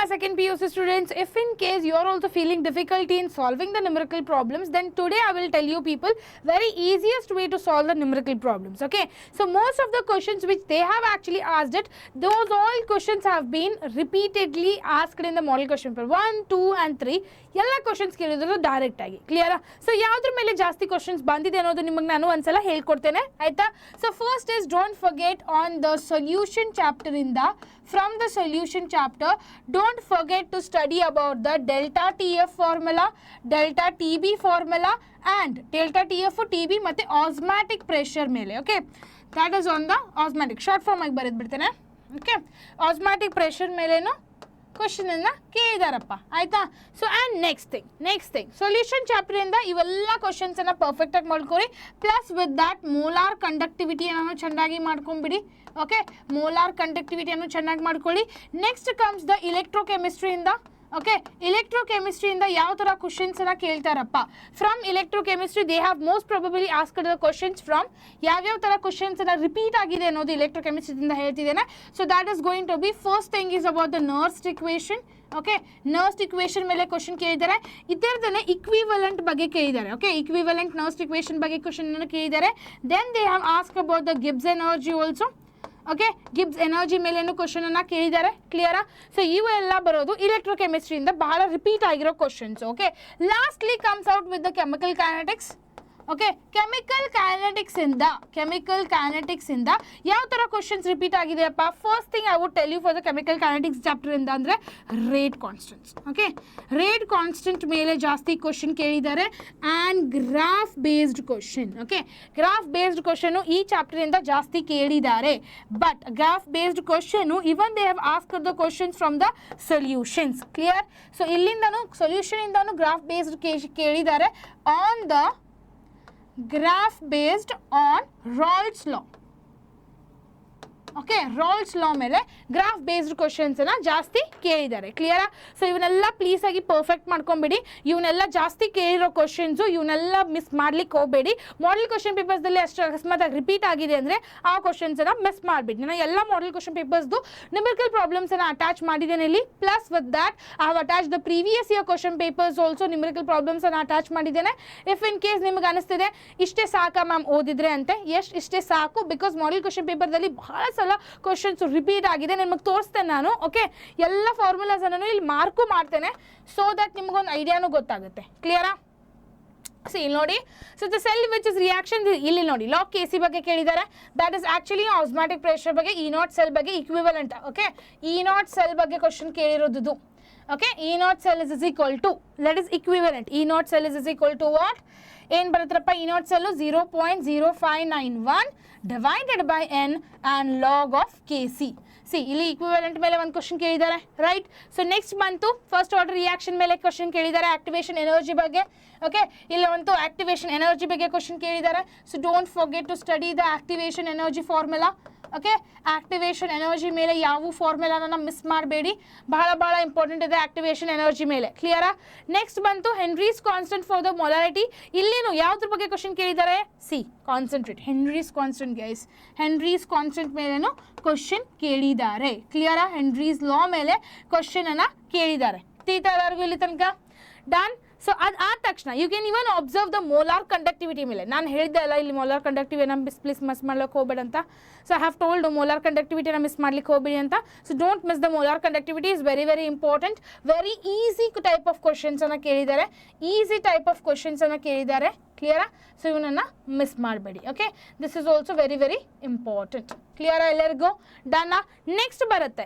my second PUC students, if in case you are also feeling difficulty in solving the numerical problems, then today I will tell you people very easiest way to solve the numerical problems. Okay, so most of the questions which they have actually asked it, those all questions have been repeatedly asked in the model question paper 1, 2 and 3. ಎಲ್ಲ questions ಕೇಳಿದ್ರು direct ಆಗಿ clear. So ಯಾವ್ದ್ರ ಮೇಲೆ ಜಾಸ್ತಿ questions ಬಂದಿದೆ ಅನ್ನೋದು ನಿಮಗೆ ನಾನು ಒಂದ್ಸಲ ಹೇಳ್ಕೊಡ್ತೇನೆ ಆಯ್ತಾ. So first is don't forget on the solution chapter ಇಂದ, from the solution chapter don't forget to study about the delta TF formula, delta TB formula and delta TF TB ಮತ್ತೆ osmotic pressure ಮೇಲೆ. Okay, that is on the osmotic short form ಆಗಿ ಬರೆದು ಬಿಡ್ತೇನೆ. Okay, osmotic pressure ಮೇಲೇನು question ಅನ್ನ ಕೇಳಿದಾರಪ್ಪ ಆಯ್ತಾ. So and next thing solution chapter ಇಂದ ಇವೆಲ್ಲ ಕ್ವಶನ್ಸ್ ಅನ್ನ ಪರ್ಫೆಕ್ಟ್ ಆಗಿ ಮಾಡ್ಕೊರಿ. ಪ್ಲಸ್ ವಿತ್ ದ್ಯಾಟ್ ಮೋಲಾರ್ ಕಂಡಕ್ಟಿವಿಟಿಯನ್ನು ಚೆನ್ನಾಗಿ ಮಾಡ್ಕೊಂಬಿಡಿ. ಓಕೆ, ಮೋಲಾರ್ ಕಂಡಕ್ಟಿವಿಟಿಯನ್ನು ಚೆನ್ನಾಗಿ ಮಾಡ್ಕೊಳ್ಳಿ. ನೆಕ್ಸ್ಟ್ ಕಮ್ಸ್ ದ ಇಲೆಕ್ಟ್ರೋಕೆಮಿಸ್ಟ್ರಿಯಿಂದ. ಓಕೆ, ಇಲೆಕ್ಟ್ರೋಕೆಮಿಸ್ಟ್ರಿಯಿಂದ ಯಾವ ಥರ ಕ್ವಶನ್ಸನ್ನು ಕೇಳ್ತಾರಪ್ಪ. From electrochemistry they have most probably asked the questions from ಯಾವ್ಯಾವ ಥರ ಕ್ವಶನ್ಸನ್ನು ರಿಪೀಟ್ ಆಗಿದೆ ಅನ್ನೋದು ಇಲೆಕ್ಟ್ರೋಕೆಮಿಸ್ಟ್ರಿಯಿಂದ ಹೇಳ್ತಿದ್ದೇನೆ. So that is going to be first thing is about the Nernst equation. Okay, Nernst equation ಮೇಲೆ ಕ್ವಶನ್ ಕೇಳಿದ್ದಾರೆ. ಇದರದನ್ನೇ ಇಕ್ವಿವಲೆಂಟ್ ಬಗ್ಗೆ ಕೇಳಿದ್ದಾರೆ. ಓಕೆ, ಇಕ್ವಿವಲೆಂಟ್ ನರ್ಸ್ಟ್ ಇಕ್ವೇಷನ್ ಬಗ್ಗೆ ಕ್ವಶನ್ ಕೇಳಿದ್ದಾರೆ. Then they have ask about the Gibbs energy also. Okay, Gibbs energy ಮೇಲೇನು question ಅನ್ನ ಕೇಳಿದ್ದಾರೆ. ಕ್ಲಿಯರಾ? ಸೊ ಇವೆಲ್ಲ ಬರೋದು ಇಲೆಕ್ಟ್ರೋಕೆಮಿಸ್ಟ್ರಿಯಿಂದ ಬಹಳ ರಿಪೀಟ್ ಆಗಿರೋ questions. Okay, lastly comes out with the chemical kinetics. Okay, chemical kinetics ಇಂದ ಯಾವ ಥರ ಕ್ವಶನ್ಸ್ ರಿಪೀಟ್ ಆಗಿದೆಯಪ್ಪ. First thing I would tell you for the chemical kinetics chapter ಇಂದ ಅಂದರೆ rate constants. Okay, rate constant ಮೇಲೆ ಜಾಸ್ತಿ question ಕೇಳಿದ್ದಾರೆ. And graph based question. Okay, graph based question ಈ ಚಾಪ್ಟರ್ ಇಂದ ಜಾಸ್ತಿ ಕೇಳಿದ್ದಾರೆ. But graph based question even they have asked the questions from the solutions. Clear? So ಇಲ್ಲಿಂದನೂ ಸೊಲ್ಯೂಷನ್ ಇಂದನೂ graph based ಕೇಳಿದ್ದಾರೆ on the graph based on Rawls law. Okay, Raoult's law ಮೇಲೆ graph based ಕ್ವಶನ್ಸನ್ನು ಜಾಸ್ತಿ ಕೇಳಿದ್ದಾರೆ. ಕ್ಲಿಯರಾ? ಸೊ ಇವನ್ನೆಲ್ಲ ಪ್ಲೀಸಾಗಿ perfect ಮಾಡ್ಕೊಂಬಿಡಿ. ಇವನ್ನೆಲ್ಲ ಜಾಸ್ತಿ ಕೇಳಿರೋ ಕ್ವಶನ್ಸು, ಇವನ್ನೆಲ್ಲ ಮಿಸ್ ಮಾಡ್ಲಿಕ್ಕೆ ಹೋಗಬೇಡಿ. ಮಾಡೆಲ್ ಕ್ವಶನ್ ಪೇಪರ್ಸ್ದಲ್ಲಿ ಅಷ್ಟು ಅಕಸ್ಮಾತಾಗಿ ರಿಪೀಟ್ ಆಗಿದೆ ಅಂದರೆ ಆ ಕ್ವಶನ್ಸನ್ನು ಮಿಸ್ ಮಾಡಿಬಿಡಿ. ನಾನು ಎಲ್ಲ ಮಾಡೆಲ್ ಕ್ವಶನ್ ಪೇಪರ್ಸ್ದು ನ್ಯೂಮೆರಿಕಲ್ ಪ್ರಾಬ್ಲಮ್ಸನ್ನು ಅಟ್ಯಾಚ್ ಮಾಡಿದ್ದೇನೆ ಇಲ್ಲಿ. Plus with that I have attach the previous year question papers also numerical ಪ್ರಾಬ್ಲಮ್ಸನ್ನು ಅಟ್ಯಾಚ್ ಮಾಡಿದ್ದೇನೆ. ಇಫ್ ಇನ್ ಕೇಸ್ ನಿಮಗೆ ಅನಿಸ್ತಿದೆ ಇಷ್ಟೇ ಸಾಕಾ ಮ್ಯಾಮ್ ಓದಿದ್ರೆ ಅಂತೆ, ಇಷ್ಟೇ ಸಾಕು. ಬಿಕಾಸ್ ಮಾಡೆಲ್ ಕ್ವಶನ್ ಪೇಪರ್ದಲ್ಲಿ ಬಹಳ ಕ್ವಶನ್ಸ್ ರಿಪೀಟ್ ಆಗಿದೆ, ನಿಮಗೆ ತೋರಿಸ್ತೇನೆ ನಾನು. ಓಕೆ, ಎಲ್ಲ ಫಾರ್ಮುಲಾಸ್ ಅನ್ನು ಇಲ್ಲಿ ಮಾರ್ಕು ಮಾಡ್ತೇನೆ ಸೊ ದಟ್ ನಿಮಗೊಂದು ಐಡಿಯಾನು ಗೊತ್ತಾಗುತ್ತೆ. ಕ್ಲಿಯರಾ? ಸಿ ಇಲ್ಲಿ ನೋಡಿ. So the cell which is reaction, ಇಲ್ಲಿ ನೋಡಿ ಲಾಗ್ ಕೆ ಸಿ ಬಗ್ಗೆ ಕೇಳಿದ್ದಾರೆ. That is actually osmotic pressure ಬಗ್ಗೆ, ಇ ನಾಟ್ ಸೆಲ್ ಬಗ್ಗೆ equivalent. Okay, E naught cell ಬಗ್ಗೆ ಕ್ವಶನ್ ಕೇಳಿರೋದು. Okay, E naught cell is equal to, that is equivalent. E naught cell is equal to what? ಏನು ಬರುತ್ತಪ್ಪ? E naught cell 0.0591 divided by n and log of K C. See ಇಲ್ಲಿ equivalent ಮೇಲೆ ಒಂದು question ಕೇಳಿದ್ದಾರೆ, right? So next ಬಂತು first order reaction ಮೇಲೆ question ಕೇಳಿದ್ದಾರೆ, activation energy ಬಗ್ಗೆ. ಓಕೆ, ಇಲ್ಲಿ ಒಂದು ಆಕ್ಟಿವೇಶನ್ ಎನರ್ಜಿ ಬಗ್ಗೆ ಕ್ವಶನ್ ಕೇಳಿದ್ದಾರೆ. So don't forget to study the activation energy formula. Okay, activation energy ಮೇಲೆ ಯಾವ ಫಾರ್ಮುಲಾನ ಮಿಸ್ ಮಾಡಬೇಡಿ, ಬಹಳ ಇಂಪಾರ್ಟೆಂಟ್ ಇದೆ ಆಕ್ಟಿವೇಶನ್ ಎನರ್ಜಿ ಮೇಲೆ. ಕ್ಲಿಯರಾ? ನೆಕ್ಸ್ಟ್ ಬಂತು Henry's constant for the molarity. ಇಲ್ಲೇನು ಯಾವ್ದ್ರ ಬಗ್ಗೆ ಕ್ವಶನ್ ಕೇಳಿದ್ದಾರೆ? C concentrate, Henry's constant guys. Henry's constant ಮೇಲೇನು ಕ್ವಶನ್ ಕೇಳಿದ್ದಾರೆ. ಕ್ಲಿಯರಾ? ಹೆನ್ರೀಸ್ ಲಾ ಮೇಲೆ ಕ್ವಶನ್ ಅನ್ನ ಕೇಳಿದ್ದಾರೆ. ತೀತಾ ಎಲ್ಲರಿಗೂ ಇಲ್ಲಿ ತನಕ ಡನ್. ಸೊ ಅದು ಆದ ತಕ್ಷಣ you can even observe the molar conductivity ಮೇಲೆ. ನಾನು ಹೇಳಿದ್ದೆ ಅಲ್ಲ ಇಲ್ಲಿ ಮೋಲಾರ್ ಕಂಡಕ್ಟಿವಿಟಿನ ಪ್ಲೀಸ್ ಮಿಸ್ ಮಾಡ್ಲಿಕ್ಕೆ ಹೋಗಬೇಡ ಅಂತ. So I have told molar ಕಂಡಕ್ಟಿವಿಟಿನ ಮಿಸ್ ಮಾಡ್ಲಿಕ್ಕೆ ಹೋಗಬೇಡಿ ಅಂತ. So don't miss the molar conductivity is very important. Very easy type of ಕ್ವಶನ್ಸನ್ನು ಕೇಳಿದ್ದಾರೆ, ಕ್ಲಿಯರಾ? ಸೊ ಇವನನ್ನು ಮಿಸ್ ಮಾಡಬೇಡಿ. Okay, this is also very important. ಕ್ಲಿಯರಾ ಎಲ್ಲರಿಗೂ? ಡನ್ನ. ನೆಕ್ಸ್ಟ್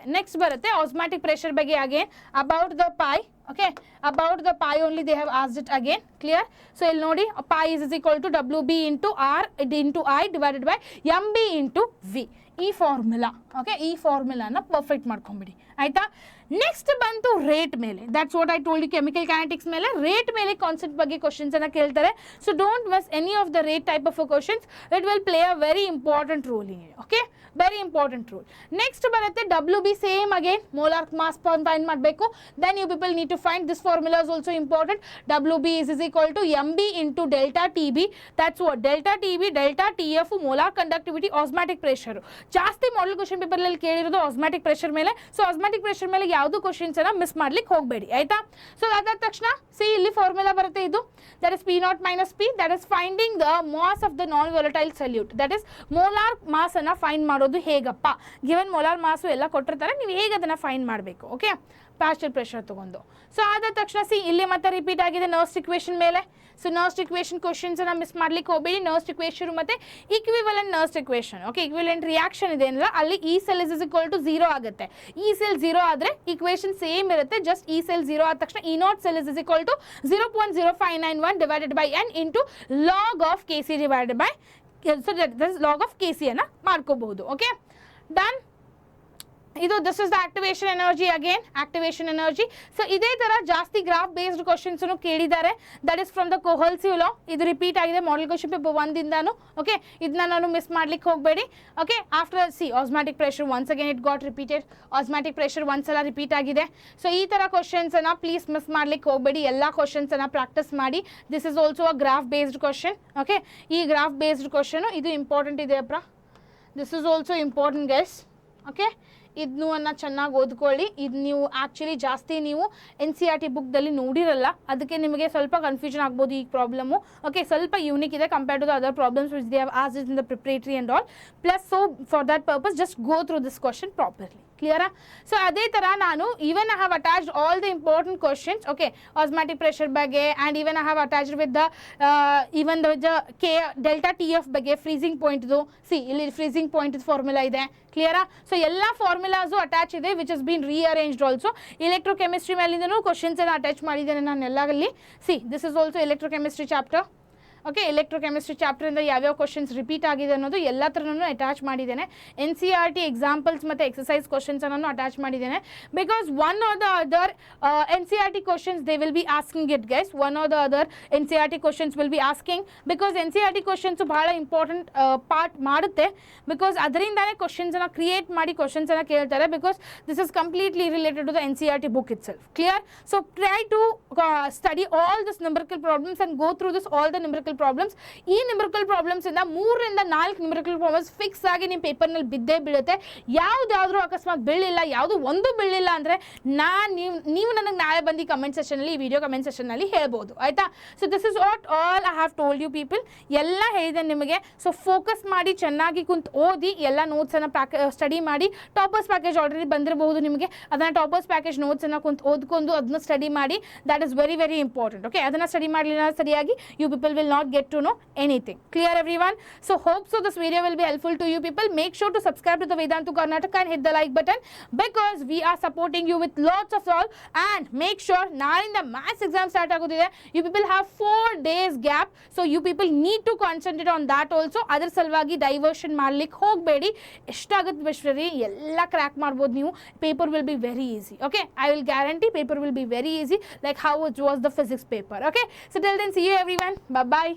ಬರುತ್ತೆ ಆಸ್ಮಾಟಿಕ್ ಪ್ರೆಷರ್ ಬಗ್ಗೆ again about the pi. Okay, about the pi only they have asked it again. Clear? So ಇಲ್ಲಿ ನೋಡಿ pi is equal to WB into R into I divided by MB into V. ಈ formula. Okay, ಈ ಫಾರ್ಮುಲಾನ perfect ಮಾಡ್ಕೊಂಬಿಡಿ ಆಯಿತಾ. Next ಬಂತು rate ಮೇಲೆ. That's what I told you. Chemical kinetics ಮೇಲೆ ರೇಟ್ ಮೇಲೆ ಕಾನ್ಸೆಪ್ಟ್ ಬಗ್ಗೆ ಕ್ವಶನ್ಸನ್ನು ಕೇಳ್ತಾರೆ. So don't miss any of the rate type of questions. It will play a very important role in it. Okay, very important rule. Next ಬರುತ್ತೆ WB, same again molar mass find ಮಾಡಬೇಕು. Then you people need to find this formula is also important. WB is equal to MB into delta TB. That's what delta TB, delta TF, molar conductivity, osmotic pressure. ಜಾಸ್ತಿ model question ಪೇಪರ್ನಲ್ಲಿ ಕೇಳಿರೋದು osmotic pressure ಮೇಲೆ. So osmotic pressure ಮೇಲೆ ಯಾವುದು ಕ್ವಶನ್ಸನ್ನು miss ಮಾಡ್ಲಿಕ್ಕೆ ಹೋಗಬೇಡಿ ಆಯಿತಾ. So ಅದಾದ ತಕ್ಷಣ ಸಿ ಇಲ್ಲಿ ಫಾರ್ಮುಲಾ ಬರುತ್ತೆ, ಇದು that is P0 - P, that is finding the mass of the non volatile solute. That is molar ಮಾಸನ್ನು ಫೈಂಡ್ ಮಾಡೋದು ಹೇಗಪ್ಪ, ಗಿವನ್ ಮೋಲಾರ್ ಮಾಸು ಎಲ್ಲ ಕೊಟ್ಟಿರ್ತಾರೆ, ನೀವು ಹೇಗೆ ಅದನ್ನು ಫೈಂಡ್ ಮಾಡಬೇಕು. ಓಕೆ, ಪಾರ್ಷಿಯಲ್ ಪ್ರೆಷರ್ ತೊಗೊಂಡು. ಸೊ ಆದ ತಕ್ಷಣ ಸಿ ಇಲ್ಲಿ ಮತ್ತೆ ರಿಪೀಟ್ ಆಗಿದೆ ನರ್ಸ್ಟ್ ಇಕ್ವೇಷನ್ ಮೇಲೆ. ಸೊ ನರ್ಸ್ಟ್ ಇಕ್ವೇಷನ್ ಕ್ವಶನ್ಸನ್ನು ಮಿಸ್ ಮಾಡ್ಲಿಕ್ಕೆ ಹೋಗಬೇಡಿ. ನರ್ಸ್ಟ್ ಇಕ್ವೇಷನ್ ಮತ್ತು equivalent Nernst equation, okay, equivalent reaction ಇದೆ ಅಲ್ಲ, ಅಲ್ಲಿ E cell is equal to 0 ಆಗುತ್ತೆ. E cell 0 ಆದರೆ ಈಕ್ವೇಷನ್ ಸೇಮ್ ಇರುತ್ತೆ, ಜಸ್ಟ್ E cell 0 ಆದ ತಕ್ಷಣ E0 cell is equal to 0.0591 divided by n into log of Kc divided by, so that is log of Kc ಅನ್ನು ಮಾಡ್ಕೋಬಹುದು. Okay, done. ಇದು this is the activation energy, again activation energy. So ಇದೇ ಥರ ಜಾಸ್ತಿ graph based ಕ್ವಶನ್ಸನ್ನು ಕೇಳಿದ್ದಾರೆ. That is from the Kohlrausch law. ಇದು repeat ಆಗಿದೆ ಮಾಡೆಲ್ ಕ್ವಶನ್ ಪೇಪರ್ 1 ಓಕೆ, ಇದನ್ನ ನಾನು ಮಿಸ್ ಮಾಡ್ಲಿಕ್ಕೆ ಹೋಗಬೇಡಿ. Okay, after see osmotic pressure once again it got repeated. Osmotic pressure ಒಂದ್ಸಲ ರಿಪೀಟ್ ಆಗಿದೆ. ಸೊ ಈ ಥರ ಕ್ವಶನ್ಸನ್ನು ಪ್ಲೀಸ್ ಮಿಸ್ ಮಾಡ್ಲಿಕ್ಕೆ ಹೋಗಬೇಡಿ. ಎಲ್ಲ ಕ್ವಶನ್ಸನ್ನು ಪ್ರಾಕ್ಟೀಸ್ ಮಾಡಿ. This is also a graph based question. Okay, ಈ ಗ್ರಾಫ್ ಬೇಸ್ಡ್ ಕ್ವಶನು ಇದು ಇಂಪಾರ್ಟೆಂಟ್ ಇದೆ ಅಪ್ಪ. This is also important guys. Okay, ಇದನ್ನು ಚೆನ್ನಾಗಿ ಓದ್ಕೊಳ್ಳಿ. ಇದು ನೀವು ಆ್ಯಕ್ಚುಲಿ ಜಾಸ್ತಿ ನೀವು NCERT ಬುಕ್ದಲ್ಲಿ ನೋಡಿರಲ್ಲ, ಅದಕ್ಕೆ ನಿಮಗೆ ಸ್ವಲ್ಪ ಕನ್ಫ್ಯೂಷನ್ ಆಗ್ಬೋದು ಈ ಪ್ರಾಬ್ಲಮ್ಮು. ಓಕೆ, ಸ್ವಲ್ಪ ಯೂನಿಕ್ ಇದೆ compared to the other problems which they have asked in the preparatory and all. Plus so for that purpose just go through this question properly. ಕ್ಲಿಯರಾ? ಸೊ ಅದೇ ಥರ ನಾನು even I have attached all the important questions. Okay, osmotic pressure ಬಗ್ಗೆ and even I have attached with the even the delta TF ಬಗ್ಗೆ, freezing ಪಾಯಿಂಟ್ದು. See ಇಲ್ಲಿ freezing point formula ಇದೆ. ಕ್ಲಿಯರಾ? ಸೊ ಎಲ್ಲ ಫಾರ್ಮುಲಾಸು ಅಟ್ಯಾಚ್ ಇದೆ which is been rearranged also. Electrochemistry ಮೇಲಿಂದನೂ ಕ್ವಶನ್ಸನ್ನು ಅಟ್ಯಾಚ್ ಮಾಡಿದ್ದೇನೆ ನಾನು ಎಲ್ಲಲ್ಲಿ. See this is also electrochemistry chapter. Okay, electrochemistry ಚಾಪ್ಟರಿಂದ ಯಾವ್ಯಾವ ಕ್ವಶನ್ಸ್ ರಿಪೀಟ್ ಆಗಿದೆ ಅನ್ನೋದು ಎಲ್ಲ ಥರನೂ ಅಟ್ಯಾಚ್ ಮಾಡಿದ್ದೇನೆ. NCERT ಎಕ್ಸಾಂಪಲ್ಸ್ ಮತ್ತು ಎಕ್ಸಸೈಸ್ ಕ್ವಶನ್ಸನ್ನು ಅಟ್ಯಾಚ್ ಮಾಡಿದ್ದೇನೆ. Because one or the other NCERT questions they will be asking it guys. One or the other NCERT questions will be asking, because NCERT questions ಭಾಳ important part ಮಾಡುತ್ತೆ. Because ಅದರಿಂದನೇ ಕ್ವಶನ್ಸನ್ನು create ಮಾಡಿ ಕ್ವಶನ್ಸನ್ನು ಕೇಳ್ತಾರೆ. Because this is completely related to the NCERT book itself. Clear? So try to study all this numerical problems and go through this all the numerical problems. ಈ numerical problems ಇಂದ 3 ರಿಂದ 4 numerical problems fix ಆಗಿ ನಿಮ್ಮ ಪೇಪರ್ನಲ್ಲಿ ಬಿದ್ದೇ ಬೀಳುತ್ತೆ. ಯಾವುದಾದ್ರೂ ಅಕಸ್ಮಾತ್ ಬೀಳಿಲ್ಲ, ಯಾವುದು ಒಂದು ಬೀಳಿಲ್ಲ ಅಂದರೆ ನೀವು ನನಗೆ ನಾಳೆ ಬಂದು ಕಮೆಂಟ್ ಸೆಷನಲ್ಲಿ, ಈ ವಿಡಿಯೋ ಕಮೆಂಟ್ ಸೆಷನ್ನಲ್ಲಿ ಹೇಳ್ಬೋದು ಆಯಿತಾ. So this is what all I have told you people. ಎಲ್ಲ ಹೇಳಿದೆ ನಿಮಗೆ. ಸೊ ಫೋಕಸ್ ಮಾಡಿ ಚೆನ್ನಾಗಿ ಕುಂತು ಓದಿ, ಎಲ್ಲ ನೋಟ್ಸನ್ನು ಸ್ಟಡಿ ಮಾಡಿ. ಟಾಪರ್ಸ್ ಪ್ಯಾಕೇಜ್ ಆಲ್ರೆಡಿ ಬಂದಿರಬಹುದು ನಿಮಗೆ, ಅದನ್ನು ಟಾಪರ್ಸ್ ಪ್ಯಾಕೇಜ್ ನೋಟ್ಸನ್ನು ಕುಂತು ಓದ್ಕೊಂಡು ಅದನ್ನ ಸ್ಟಡಿ ಮಾಡಿ. That is very very important. Okay, ಅದನ್ನು ಸ್ಟಡಿ ಮಾಡಲಿಲ್ಲ ಸರಿಯಾಗಿ you people will not get to know anything. Clear everyone? So hope so this video will be helpful to you people. Make sure to subscribe to the Vedantu Karnataka and hit the like button, because we are supporting you with lots of all. And make sure now in the maths exam start agudide, you people have 4 days gap, so you people need to concentrate on that also. ಅದರ ಸಲುವಾಗಿ diversion ಮಾಡ್ಲಿಕ್ಕೆ ಹೋಗಬೇಡಿ. ಎಷ್ಟಾಗುತ್ತೆ ಬೆಸ್ಟ್ರಿ ಎಲ್ಲ crack ಮಾಡ್ಬೋದು ನೀವು. Paper will be very easy. Okay, I will guarantee paper will be very easy, like how it was the physics paper. Okay, so till then see you everyone. Bye bye.